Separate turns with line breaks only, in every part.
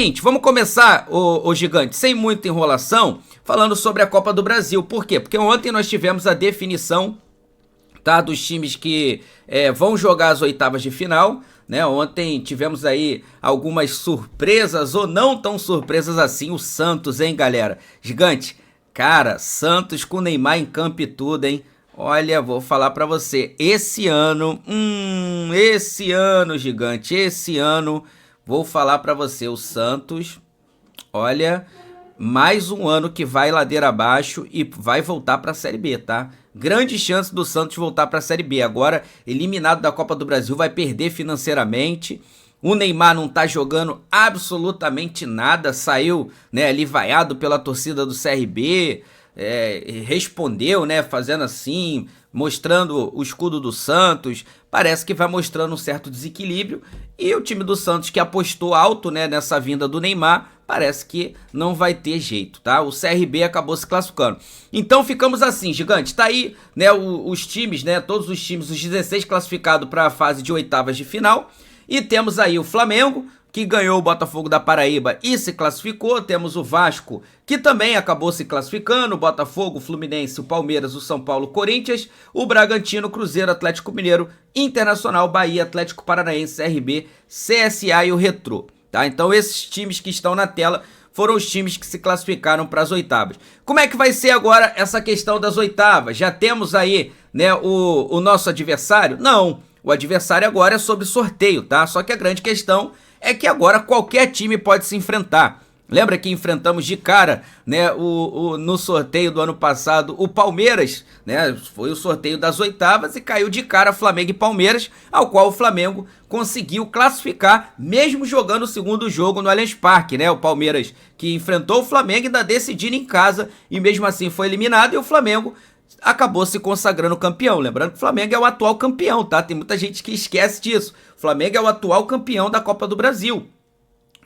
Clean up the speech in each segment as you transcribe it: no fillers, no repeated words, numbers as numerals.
Seguinte, vamos começar, o Gigante, sem muita enrolação, falando sobre a Copa do Brasil. Por quê? Porque ontem nós tivemos a definição, tá, dos times que vão jogar as oitavas de final, né? Ontem tivemos aí algumas surpresas ou não tão surpresas assim. O Santos, hein, galera? Gigante, cara, Santos com Neymar em campo e tudo, hein? Olha, vou falar pra você, esse ano, Gigante, esse ano, vou falar pra você, o Santos, olha, mais um ano que vai ladeira abaixo e vai voltar para a Série B, tá? Grande chance do Santos voltar para a Série B. Agora, eliminado da Copa do Brasil, vai perder financeiramente. O Neymar não tá jogando absolutamente nada, saiu, né, ali vaiado pela torcida do CRB, respondeu, né, fazendo assim, mostrando o escudo do Santos. Parece que vai mostrando um certo desequilíbrio. E o time do Santos, que apostou alto, né, nessa vinda do Neymar, parece que não vai ter jeito, tá? O CRB acabou se classificando. Então ficamos assim, Gigante. Tá aí, né, os times, né, todos os times, os 16 classificados para a fase de oitavas de final. E temos aí o Flamengo, que ganhou o Botafogo da Paraíba e se classificou. Temos o Vasco, que também acabou se classificando. O Botafogo, o Fluminense, o Palmeiras, o São Paulo, o Corinthians, o Bragantino, o Cruzeiro, Atlético Mineiro, Internacional, Bahia, Atlético Paranaense, CRB, CSA e o Retrô. Tá? Então esses times que estão na tela foram os times que se classificaram para as oitavas. Como é que vai ser agora essa questão das oitavas? Já temos aí, né, o nosso adversário? Não, o adversário agora é sobre sorteio, tá? Só que a grande questão é que agora qualquer time pode se enfrentar. Lembra que enfrentamos de cara, né, no sorteio do ano passado o Palmeiras, né? Foi o sorteio das oitavas e caiu de cara Flamengo e Palmeiras, ao qual o Flamengo conseguiu classificar, mesmo jogando o segundo jogo no Allianz Parque, né? O Palmeiras que enfrentou o Flamengo ainda decidindo em casa e mesmo assim foi eliminado, e o Flamengo acabou se consagrando campeão. Lembrando que o Flamengo é o atual campeão, tá? Tem muita gente que esquece disso. O Flamengo é o atual campeão da Copa do Brasil.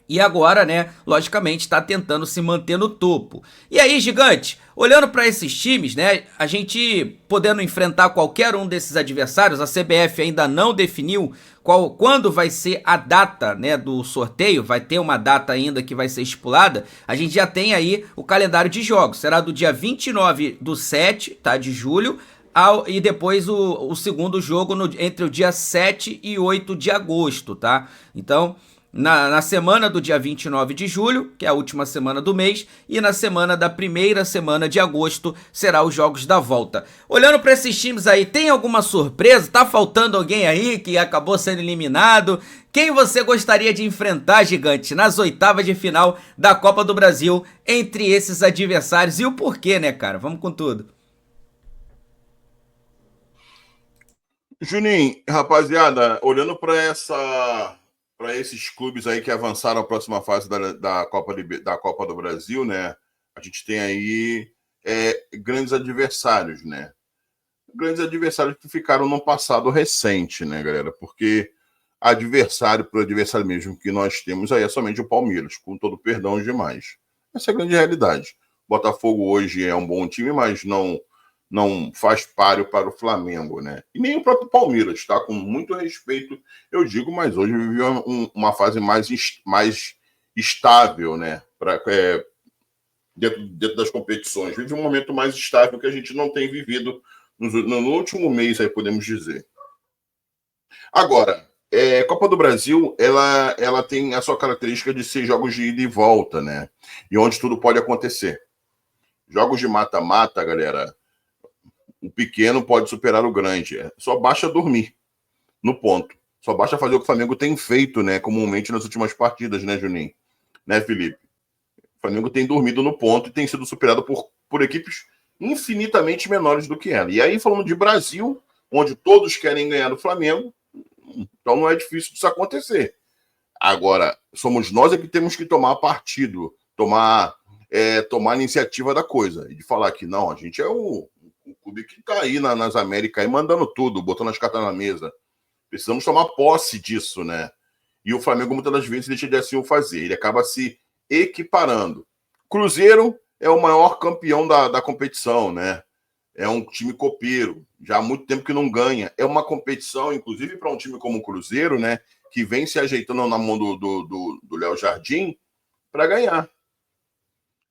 E agora, né, logicamente, está tentando se manter no topo. E aí, Gigante, olhando para esses times, né, a gente podendo enfrentar qualquer um desses adversários, a CBF ainda não definiu quando vai ser a data, né, do sorteio, vai ter uma data ainda que vai ser estipulada. A gente já tem aí o calendário de jogos, será do dia 29/7, tá, de julho, e depois o segundo jogo entre o dia 7 e 8 de agosto, tá? Então, na semana do dia 29 de julho, que é a última semana do mês, e na semana da primeira semana de agosto, será os jogos da volta. Olhando para esses times aí, tem alguma surpresa? Tá faltando alguém aí que acabou sendo eliminado? Quem você gostaria de enfrentar, Gigante, nas oitavas de final da Copa do Brasil, entre esses adversários? E o porquê, né, cara? Vamos com tudo.
Juninho, rapaziada, olhando para esses clubes aí que avançaram à próxima fase da Copa do Brasil, né? A gente tem aí grandes adversários, né? Grandes adversários que ficaram no passado recente, né, galera? Porque pro adversário mesmo que nós temos aí é somente o Palmeiras, com todo perdão demais. Essa é a grande realidade. Botafogo hoje é um bom time, mas não faz páreo para o Flamengo, né? E nem o próprio Palmeiras, tá? Com muito respeito, eu digo, mas hoje vive uma fase mais estável, né? Dentro das competições. Vive um momento mais estável que a gente não tem vivido no último mês, aí podemos dizer. Agora, Copa do Brasil, ela tem a sua característica de ser jogos de ida e volta, né? E onde tudo pode acontecer. Jogos de mata-mata, galera, o pequeno pode superar o grande. Só basta dormir no ponto. Só basta fazer o que o Flamengo tem feito, né, comumente nas últimas partidas, né, Juninho? Né, Felipe? O Flamengo tem dormido no ponto e tem sido superado por equipes infinitamente menores do que ela. E aí, falando de Brasil, onde todos querem ganhar do Flamengo, então não é difícil disso acontecer. Agora, somos nós que temos que tomar partido, tomar a iniciativa da coisa. E de falar que não, a gente é o clube que está aí nas Américas, aí mandando tudo, botando as cartas na mesa. Precisamos tomar posse disso, né? E o Flamengo, muitas das vezes, deixa de assim o fazer. Ele acaba se equiparando. Cruzeiro é o maior campeão da competição, né? É um time copeiro. Já há muito tempo que não ganha. É uma competição, inclusive, para um time como o Cruzeiro, né? Que vem se ajeitando na mão do Léo Jardim. para ganhar.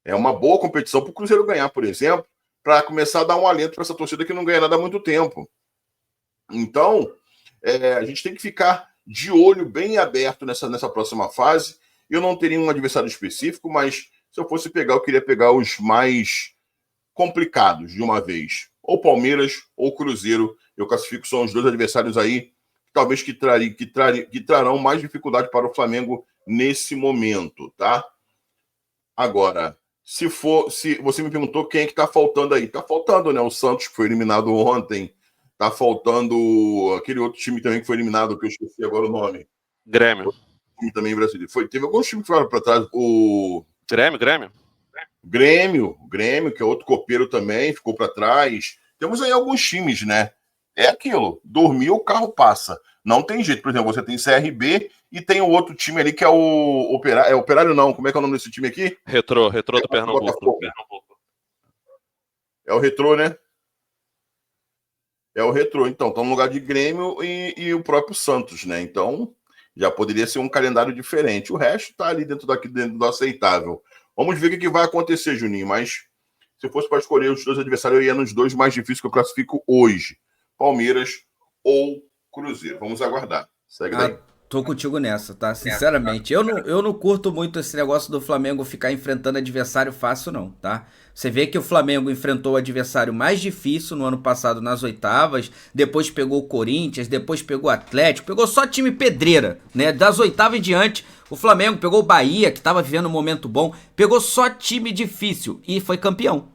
É uma boa competição para o Cruzeiro ganhar, por exemplo, para começar a dar um alento para essa torcida que não ganha nada há muito tempo. Então, a gente tem que ficar de olho bem aberto nessa próxima fase. Eu não teria um adversário específico, mas se eu fosse pegar, eu queria pegar os mais complicados de uma vez. Ou Palmeiras ou Cruzeiro. Eu classifico, são os dois adversários aí, talvez que trarão mais dificuldade para o Flamengo nesse momento, tá? Agora, se você me perguntou quem é que tá faltando aí. Tá faltando, né? O Santos, que foi eliminado ontem. Tá faltando aquele outro time também que foi eliminado, que eu esqueci agora o nome.
Grêmio.
Outro time também brasileiro. Teve alguns times que foram para trás. O Grêmio, que é outro copeiro também, ficou para trás. Temos aí alguns times, né? É aquilo. Dormiu, o carro passa. Não tem jeito. Por exemplo, você tem CRB e tem o outro time ali que é o Operário. Operário não. Como é que é o nome desse time aqui?
Retrô do Pernambuco.
É o Retrô, né? É o Retrô. Então, estão no lugar de Grêmio e o próprio Santos, né? Então, já poderia ser um calendário diferente. O resto está ali dentro do aceitável. Vamos ver o que vai acontecer, Juninho. Mas se eu fosse para escolher os dois adversários, eu ia nos dois mais difíceis que eu classifico hoje. Palmeiras ou Cruzeiro. Vamos aguardar. Segue daí.
Tô contigo nessa, tá? Sinceramente, eu não curto muito esse negócio do Flamengo ficar enfrentando adversário fácil, não, tá? Você vê que o Flamengo enfrentou o adversário mais difícil no ano passado nas oitavas, depois pegou o Corinthians, depois pegou o Atlético, pegou só time pedreira, né? Das oitavas em diante, o Flamengo pegou o Bahia, que tava vivendo um momento bom, pegou só time difícil e foi campeão,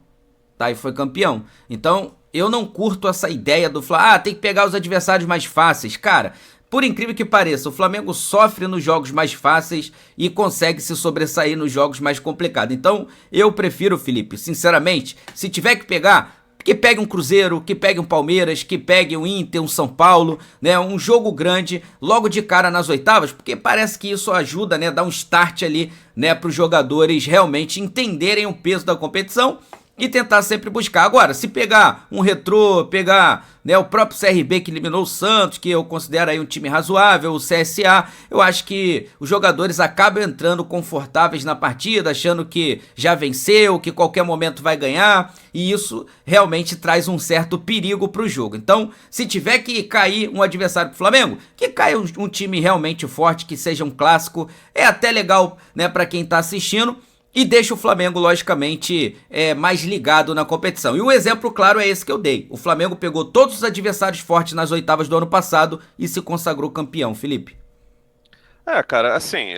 tá? E foi campeão. Então, eu não curto essa ideia do Flamengo, tem que pegar os adversários mais fáceis, cara. Por incrível que pareça, o Flamengo sofre nos jogos mais fáceis e consegue se sobressair nos jogos mais complicados. Então, eu prefiro, Felipe, sinceramente, se tiver que pegar, que pegue um Cruzeiro, que pegue um Palmeiras, que pegue um Inter, um São Paulo, né, um jogo grande, logo de cara nas oitavas, porque parece que isso ajuda, né, dar um start ali, né, para os jogadores realmente entenderem o peso da competição e tentar sempre buscar. Agora, se pegar um Retrô, pegar, né, o próprio CRB que eliminou o Santos, que eu considero aí um time razoável, o CSA, eu acho que os jogadores acabam entrando confortáveis na partida, achando que já venceu, que qualquer momento vai ganhar, e isso realmente traz um certo perigo para o jogo. Então, se tiver que cair um adversário pro Flamengo, que caia um time realmente forte, que seja um clássico, é até legal, né, para quem tá assistindo, e deixa o Flamengo, logicamente, mais ligado na competição. E um exemplo claro é esse que eu dei. O Flamengo pegou todos os adversários fortes nas oitavas do ano passado e se consagrou campeão, Felipe.
Cara, assim,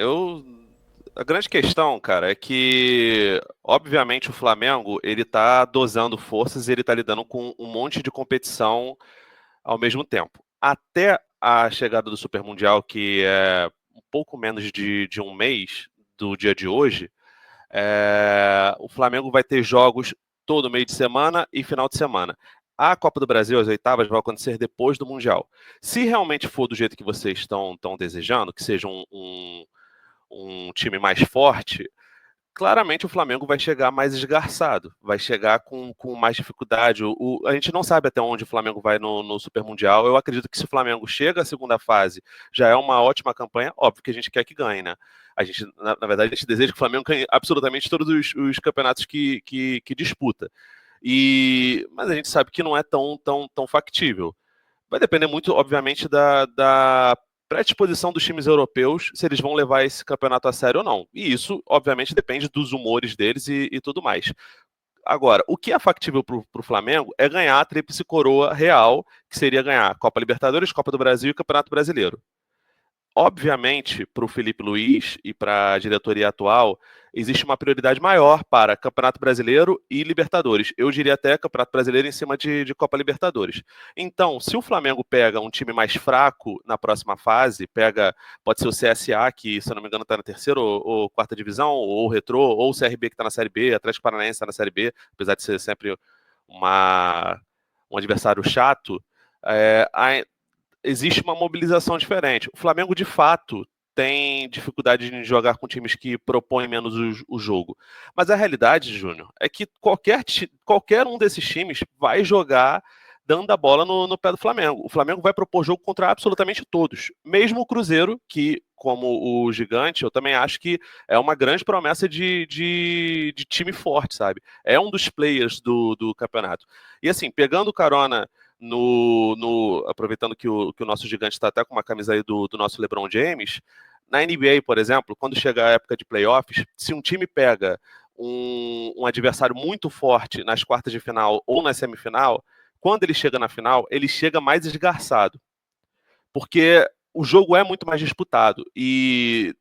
a grande questão, cara, é que, obviamente, o Flamengo, ele tá dosando forças e ele tá lidando com um monte de competição ao mesmo tempo. Até a chegada do Super Mundial, que é um pouco menos de um mês do dia de hoje, o Flamengo vai ter jogos todo meio de semana e final de semana. A Copa do Brasil, as oitavas, vai acontecer depois do Mundial. Se realmente for do jeito que vocês estão desejando, que seja um time mais forte, claramente o Flamengo vai chegar mais esgarçado, vai chegar com mais dificuldade. A gente não sabe até onde o Flamengo vai no Super Mundial. Eu acredito que se o Flamengo chega à segunda fase, já é uma ótima campanha. Óbvio que a gente quer que ganhe, né? A gente, na verdade, a gente deseja que o Flamengo ganhe absolutamente todos os campeonatos que disputa. Mas a gente sabe que não é tão factível. Vai depender muito, obviamente, da predisposição dos times europeus, se eles vão levar esse campeonato a sério ou não. E isso, obviamente, depende dos humores deles e tudo mais. Agora, o que é factível para o Flamengo é ganhar a tríplice coroa real, que seria ganhar Copa Libertadores, Copa do Brasil e Campeonato Brasileiro. Obviamente, para o Felipe Luiz e para a diretoria atual, existe uma prioridade maior para Campeonato Brasileiro e Libertadores. Eu diria até Campeonato Brasileiro em cima de Copa Libertadores. Então, se o Flamengo pega um time mais fraco na próxima fase, pode ser o CSA, que, se eu não me engano, está na terceira ou quarta divisão, ou o Retrô, ou o CRB, que está na Série B, Atlético Paranaense está na Série B, apesar de ser sempre um adversário chato, existe uma mobilização diferente. O Flamengo, de fato, tem dificuldade em jogar com times que propõem menos o jogo. Mas a realidade, Júnior, é que qualquer um desses times vai jogar dando a bola no pé do Flamengo. O Flamengo vai propor jogo contra absolutamente todos. Mesmo o Cruzeiro, que, como o Gigante, eu também acho que é uma grande promessa de time forte, sabe? É um dos players do campeonato. E assim, pegando carona aproveitando que o nosso Gigante está até com uma camisa aí do nosso LeBron James, na NBA, por exemplo, quando chega a época de playoffs, se um time pega um adversário muito forte nas quartas de final ou na semifinal, quando ele chega na final, ele chega mais esgarçado. Porque o jogo é muito mais disputado. E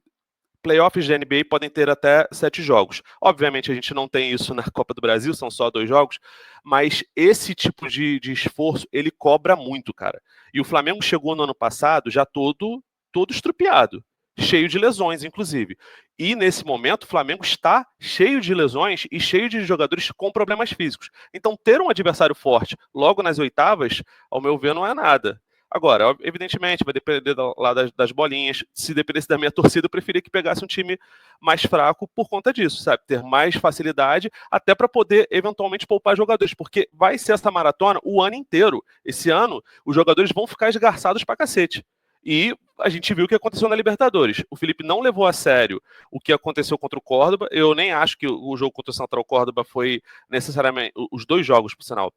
playoffs de NBA podem ter até 7 jogos. Obviamente a gente não tem isso na Copa do Brasil, são só 2 jogos, mas esse tipo de esforço, ele cobra muito, cara. E o Flamengo chegou no ano passado já todo estrupiado, cheio de lesões, inclusive. E nesse momento o Flamengo está cheio de lesões e cheio de jogadores com problemas físicos. Então ter um adversário forte logo nas oitavas, ao meu ver, não é nada. Agora, evidentemente, vai depender lá das bolinhas. Se dependesse da minha torcida, eu preferia que pegasse um time mais fraco por conta disso, sabe? Ter mais facilidade, até para poder, eventualmente, poupar jogadores. Porque vai ser essa maratona o ano inteiro. Esse ano, os jogadores vão ficar esgarçados pra cacete. E a gente viu o que aconteceu na Libertadores. O Felipe não levou a sério o que aconteceu contra o Córdoba. Eu nem acho que o jogo contra o Central Córdoba foi necessariamente... Os 2 jogos, por sinal,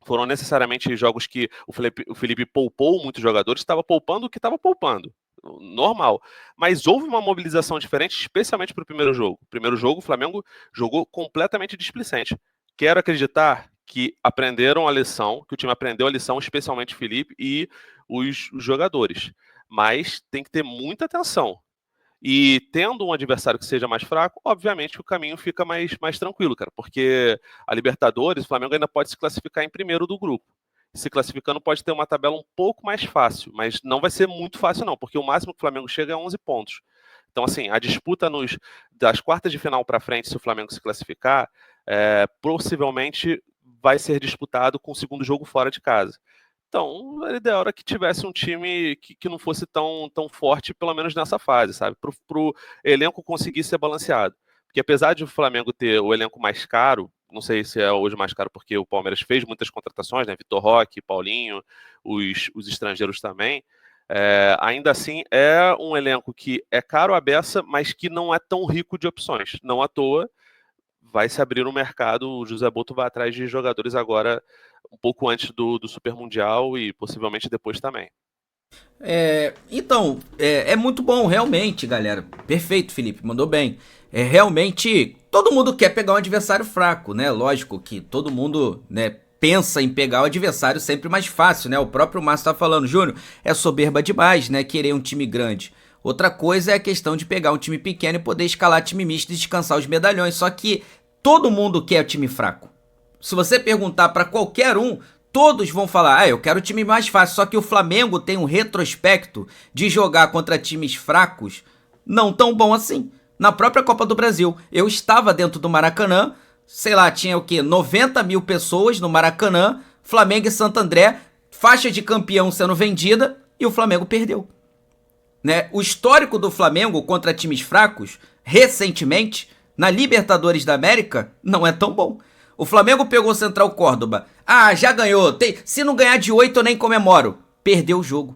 foram necessariamente jogos que o Felipe poupou muitos jogadores, estava poupando o que estava poupando. Normal. Mas houve uma mobilização diferente, especialmente para o primeiro jogo. O primeiro jogo, o Flamengo jogou completamente displicente. Quero acreditar que aprenderam a lição, que o time aprendeu a lição, especialmente o Felipe e os jogadores. Mas tem que ter muita atenção. E tendo um adversário que seja mais fraco, obviamente o caminho fica mais tranquilo, cara, porque a Libertadores, o Flamengo ainda pode se classificar em primeiro do grupo. Se classificando pode ter uma tabela um pouco mais fácil, mas não vai ser muito fácil não, porque o máximo que o Flamengo chega é 11 pontos. Então, assim, a disputa das quartas de final para frente, se o Flamengo se classificar, possivelmente vai ser disputado com o segundo jogo fora de casa. Então, a ideia era que tivesse um time que não fosse tão forte, pelo menos nessa fase, sabe? Para o elenco conseguir ser balanceado. Porque apesar de o Flamengo ter o elenco mais caro, não sei se é hoje mais caro porque o Palmeiras fez muitas contratações, né? Vitor Roque, Paulinho, os estrangeiros também. Ainda assim, é um elenco que é caro à beça, mas que não é tão rico de opções. Não à toa, vai se abrir no mercado, o José Boto vai atrás de jogadores agora um pouco antes do Super Mundial e possivelmente depois também.
Então, é muito bom, realmente, galera. Perfeito, Felipe, mandou bem. Realmente, todo mundo quer pegar um adversário fraco, né? Lógico que todo mundo, né, pensa em pegar o adversário sempre mais fácil, né? O próprio Márcio tá falando, Júnior, é soberba demais, né? Querer um time grande. Outra coisa é a questão de pegar um time pequeno e poder escalar time misto e descansar os medalhões. Só que todo mundo quer time fraco. Se você perguntar pra qualquer um, todos vão falar, eu quero o time mais fácil. Só que o Flamengo tem um retrospecto de jogar contra times fracos não tão bom assim. Na própria Copa do Brasil, eu estava dentro do Maracanã, sei lá, tinha o quê? 90 mil pessoas no Maracanã, Flamengo e Santo André, faixa de campeão sendo vendida e o Flamengo perdeu. Né? O histórico do Flamengo contra times fracos, recentemente, na Libertadores da América, não é tão bom. O Flamengo pegou o Central Córdoba. Já ganhou. Se não ganhar de 8 eu nem comemoro. Perdeu o jogo.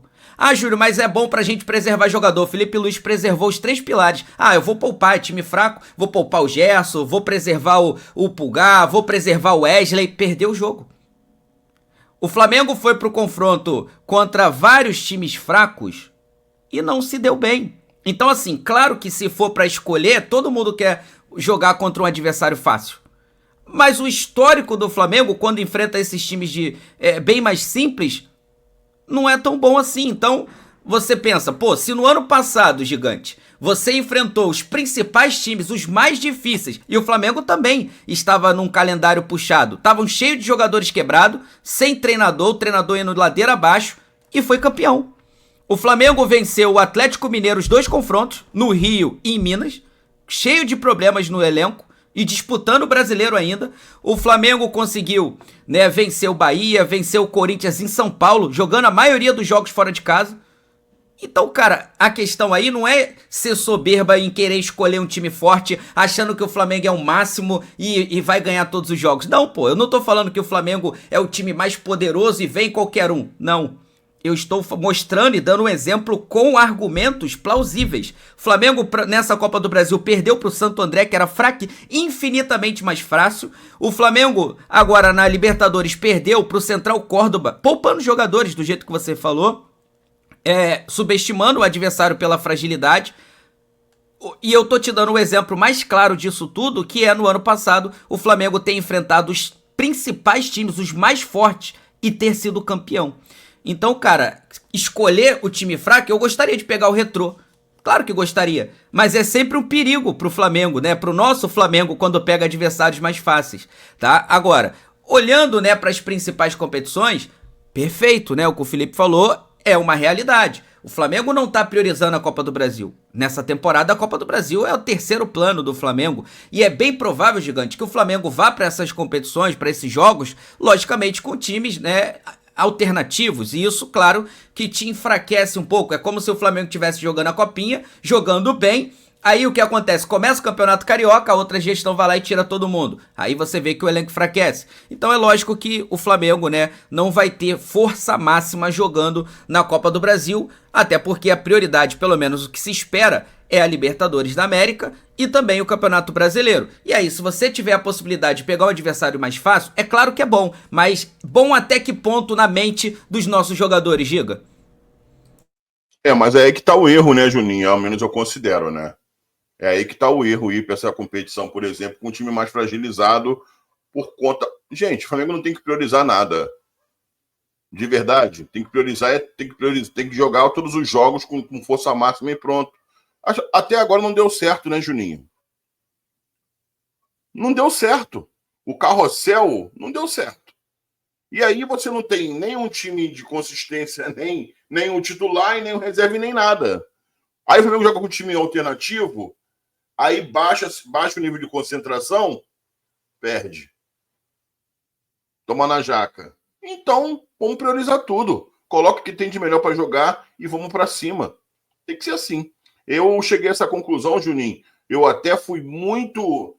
Júlio, mas é bom pra gente preservar jogador. Felipe Luiz preservou os 3 pilares. Eu vou poupar time fraco, vou poupar o Gerson, vou preservar o Pulgar, vou preservar o Wesley. Perdeu o jogo. O Flamengo foi pro confronto contra vários times fracos e não se deu bem. Então, assim, claro que se for pra escolher, todo mundo quer jogar contra um adversário fácil. Mas o histórico do Flamengo, quando enfrenta esses times bem mais simples, não é tão bom assim. Então, você pensa, se no ano passado, Gigante, você enfrentou os principais times, os mais difíceis, e o Flamengo também estava num calendário puxado, estavam cheios de jogadores quebrados, sem treinador, o treinador indo ladeira abaixo, e foi campeão. O Flamengo venceu o Atlético Mineiro os 2 confrontos, no Rio e em Minas, cheio de problemas no elenco, e disputando o brasileiro ainda. O Flamengo conseguiu, né, vencer o Bahia, vencer o Corinthians em São Paulo, jogando a maioria dos jogos fora de casa. Então, cara, a questão aí não é ser soberba em querer escolher um time forte, achando que o Flamengo é o máximo e vai ganhar todos os jogos. Não, pô, eu não tô falando que o Flamengo é o time mais poderoso e vem qualquer um. Não. Eu estou mostrando e dando um exemplo com argumentos plausíveis. O Flamengo, nessa Copa do Brasil, perdeu para o Santo André, que era fraco, infinitamente mais fácil. O Flamengo, agora na Libertadores, perdeu para o Central Córdoba, poupando jogadores do jeito que você falou. Subestimando o adversário pela fragilidade. E eu tô te dando o exemplo mais claro disso tudo, que é no ano passado o Flamengo ter enfrentado os principais times, os mais fortes, e ter sido campeão. Então, cara, escolher o time fraco, eu gostaria de pegar o Retrô. Claro que gostaria, mas é sempre um perigo pro Flamengo, né? Pro nosso Flamengo quando pega adversários mais fáceis, tá? Agora, olhando, né, para as principais competições, perfeito, né? O que o Felipe falou é uma realidade. O Flamengo não tá priorizando a Copa do Brasil. Nessa temporada, a Copa do Brasil é o terceiro plano do Flamengo. E é bem provável, gigante, que o Flamengo vá para essas competições, para esses jogos, logicamente com times, né, alternativos. E isso, claro, que te enfraquece um pouco. É como se o Flamengo estivesse jogando a Copinha, jogando bem. Aí o que acontece? Começa o Campeonato Carioca, a outra gestão vai lá e tira todo mundo. Aí você vê que o elenco enfraquece. Então é lógico que o Flamengo, né, não vai ter força máxima jogando na Copa do Brasil, até porque a prioridade, pelo menos o que se espera, é a Libertadores da América e também o Campeonato Brasileiro. E aí, se você tiver a possibilidade de pegar um adversário mais fácil, é claro que é bom, mas bom até que ponto na mente dos nossos jogadores, Giga?
Mas é aí que tá o erro, né, Juninho? Ao menos eu considero, né? É aí que tá o erro ir para essa competição, por exemplo, com um time mais fragilizado por conta... Gente, o Flamengo não tem que priorizar nada. De verdade, tem que priorizar, tem que jogar todos os jogos com força máxima e pronto. Até agora não deu certo, né, Juninho? Não deu certo. O carrossel não deu certo. E aí você não tem nem um time de consistência, nem um titular, e nem um reserva, e nem nada. Aí o Flamengo joga com um time alternativo, aí baixa o nível de concentração, perde. Toma na jaca. Então, vamos priorizar tudo. Coloca o que tem de melhor para jogar e vamos para cima. Tem que ser assim. Eu cheguei a essa conclusão, Juninho. Eu até fui muito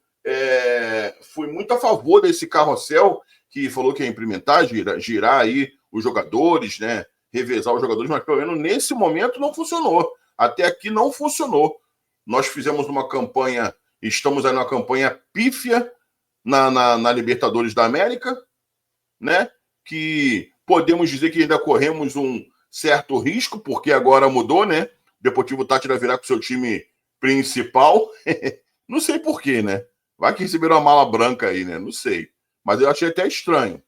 a favor desse carrossel que falou que ia implementar, girar aí os jogadores, né? Revezar os jogadores, mas pelo menos nesse momento não funcionou. Até aqui não funcionou. Nós fizemos uma campanha, estamos aí numa campanha pífia na Libertadores da América, né? Que podemos dizer que ainda corremos um certo risco, porque agora mudou, né? O Deportivo Táchira virar com o seu time principal. Não sei porquê, né? Vai que receberam uma mala branca aí, né? Não sei. Mas eu achei até estranho.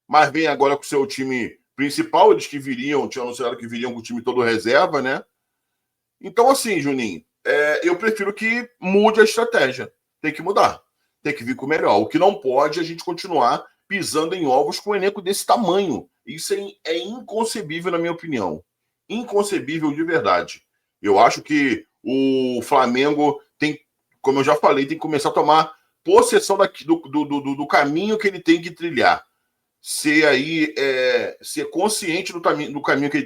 Mas vem agora com o seu time principal, eles que viriam, tinham anunciado que viriam com o time todo reserva, né? Então, assim, Juninho, eu prefiro que mude a estratégia. Tem que mudar. Tem que vir com o melhor. O que não pode é a gente continuar pisando em ovos com um elenco desse tamanho. Isso é inconcebível, na minha opinião. Inconcebível de verdade. Eu acho que o Flamengo tem, como eu já falei, tem que começar a tomar possessão do caminho que ele tem que trilhar. Ser consciente do caminho que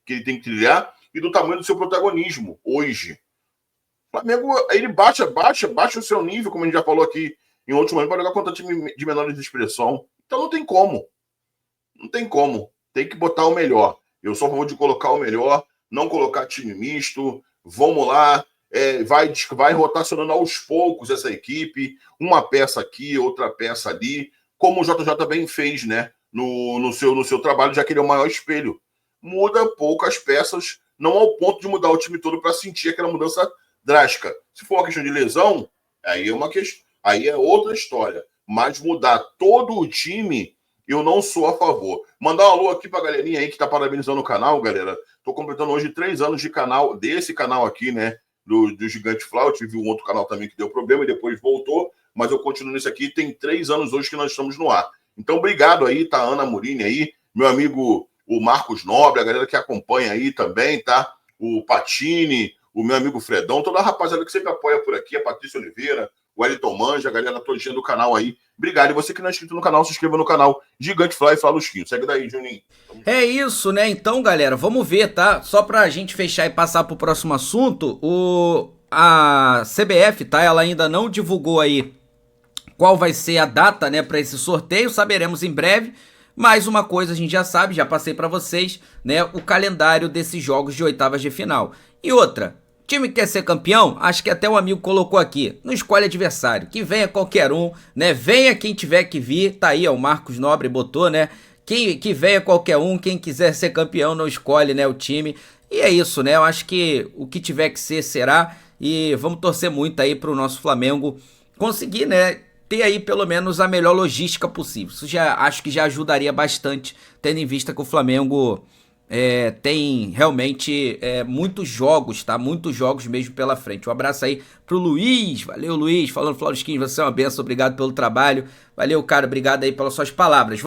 ele tem que trilhar e do tamanho do seu protagonismo hoje. O Flamengo, ele baixa o seu nível, como a gente já falou aqui em outros momentos, para jogar contra time de menores expressão. Então não tem como. Não tem como. Tem que botar o melhor. Eu sou a favor de colocar o melhor, não colocar time misto. Vamos lá. Vai rotacionando aos poucos essa equipe. Uma peça aqui, outra peça ali. Como o JJ bem fez, né? No seu trabalho, já que ele é o maior espelho. Muda poucas peças, não ao ponto de mudar o time todo para sentir aquela mudança drástica. Se for uma questão de lesão, aí é outra história. Mas mudar todo o time, eu não sou a favor. Mandar um alô aqui para a galerinha aí que está parabenizando o canal, galera. Estou completando hoje 3 anos de canal, desse canal aqui, né? Do Gigante Flau. Eu tive um outro canal também que deu problema e depois voltou. Mas eu continuo nesse aqui. Tem 3 anos hoje que nós estamos no ar. Então, obrigado aí, tá? Ana Murini aí, meu amigo o Marcos Nobre, a galera que acompanha aí também, tá? O Patini, o meu amigo Fredão, toda a rapaziada que sempre apoia por aqui, a Patrícia Oliveira, o Wellington Manja, a galera todinha do canal aí. Obrigado. E você que não é inscrito no canal, se inscreva no canal Gigante Fly e Flalusquinho. Segue daí, Juninho.
É isso, né? Então, galera, vamos ver, tá? Só pra gente fechar e passar pro próximo assunto, a CBF, tá? Ela ainda não divulgou aí qual vai ser a data, né, para esse sorteio. Saberemos em breve. Mais uma coisa a gente já sabe, já passei para vocês, né, o calendário desses jogos de oitavas de final. E outra, time que quer ser campeão, acho que até um amigo colocou aqui, não escolhe adversário, que venha qualquer um, né, venha quem tiver que vir, tá aí, ó, o Marcos Nobre botou, né, que venha qualquer um, quem quiser ser campeão não escolhe, né, o time. E é isso, né, eu acho que o que tiver que ser, será, e vamos torcer muito aí pro nosso Flamengo conseguir, né, ter aí pelo menos a melhor logística possível. Isso já acho que já ajudaria bastante, tendo em vista que o Flamengo tem realmente muitos jogos, tá? Muitos jogos mesmo pela frente. Um abraço aí pro Luiz, valeu Luiz, falando Flausquinho, você é uma benção, obrigado pelo trabalho. Valeu, cara, obrigado aí pelas suas palavras.